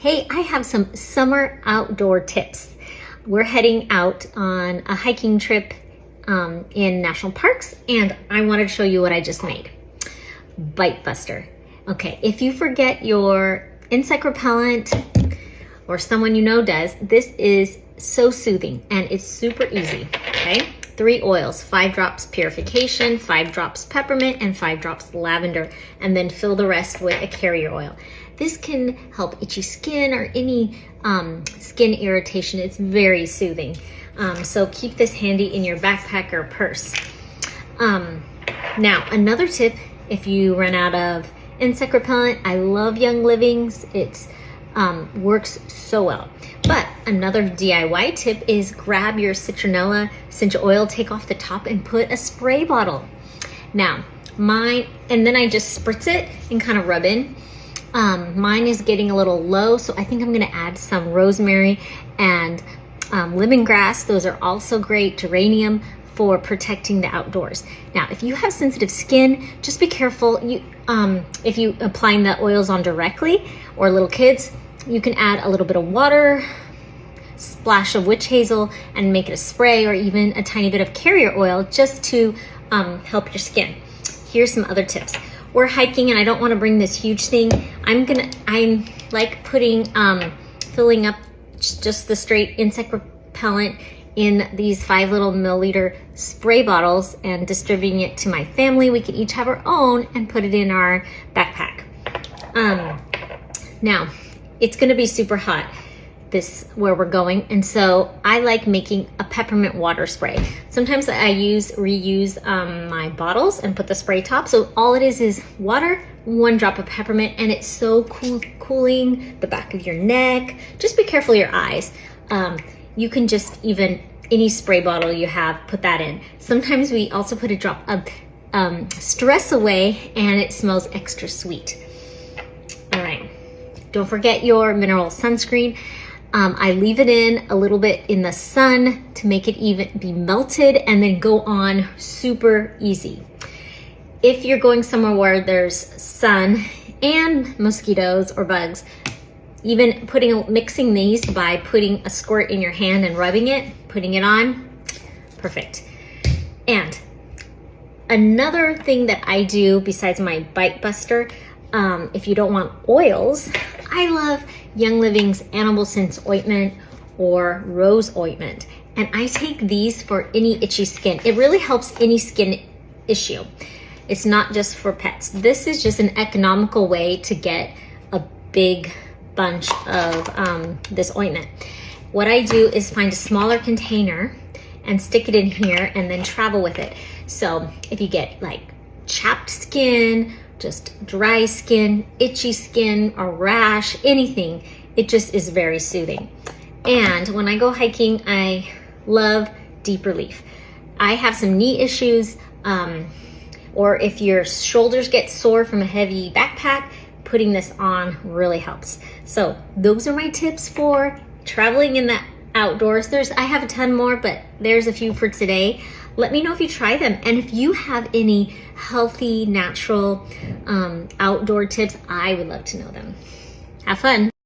Hey, I have some summer outdoor tips. We're heading out on a hiking trip in national parks, and I wanted to show you what I just made. Bite Buster. Okay, if you forget your insect repellent or someone you know does, this is so soothing and it's super easy, okay? 3 oils, 5 drops Purification, 5 drops Peppermint, and 5 drops Lavender, and then fill the rest with a carrier oil. This can help itchy skin or any skin irritation. It's very soothing. So keep this handy in your backpack or purse. Now, another tip, if you run out of insect repellent, I love Young Living's. It works so well. But another DIY tip is grab your citronella essential oil, take off the top and put a spray bottle. Now, and then I just spritz it and kind of rub in. Mine is getting a little low, so I think I'm gonna add some rosemary and lemongrass. Those are also great. Geranium for protecting the outdoors. Now, if you have sensitive skin, just be careful. If you applying the oils on directly, or little kids, you can add a little bit of water, splash of witch hazel, and make it a spray, or even a tiny bit of carrier oil just to help your skin. Here's some other tips. We're hiking and I don't want to bring this huge thing. I'm like putting, filling up just the straight insect repellent in these 5 little milliliter spray bottles and distributing it to my family. We can each have our own and put it in our backpack. Now, it's gonna be super hot where we're going, and so I like making a peppermint water spray. Sometimes I reuse my bottles and put the spray top, so all it is water, 1 drop of peppermint, and it's so cooling the back of your neck. Just be careful of your eyes. You can just even any spray bottle you have, put that in. Sometimes we also put a drop of Stress Away, and it smells extra sweet. All right, don't forget your mineral sunscreen. I leave it in a little bit in the sun to make it even be melted and then go on super easy. If you're going somewhere where there's sun and mosquitoes or bugs, even mixing these by putting a squirt in your hand and rubbing it, putting it on, perfect. And another thing that I do besides my Bite Buster, if you don't want oils, I love Young Living's Animal Sense Ointment or Rose Ointment. And I take these for any itchy skin. It really helps any skin issue. It's not just for pets. This is just an economical way to get a big bunch of this ointment. What I do is find a smaller container and stick it in here and then travel with it. So if you get like chapped skin, just dry skin, itchy skin, a rash, anything, it just is very soothing. And when I go hiking, I love Deep Relief. I have some knee issues, or if your shoulders get sore from a heavy backpack, putting this on really helps. So those are my tips for traveling in the outdoors. I have a ton more, but there's a few for today. Let me know if you try them, and if you have any healthy, natural outdoor tips, I would love to know them. Have fun.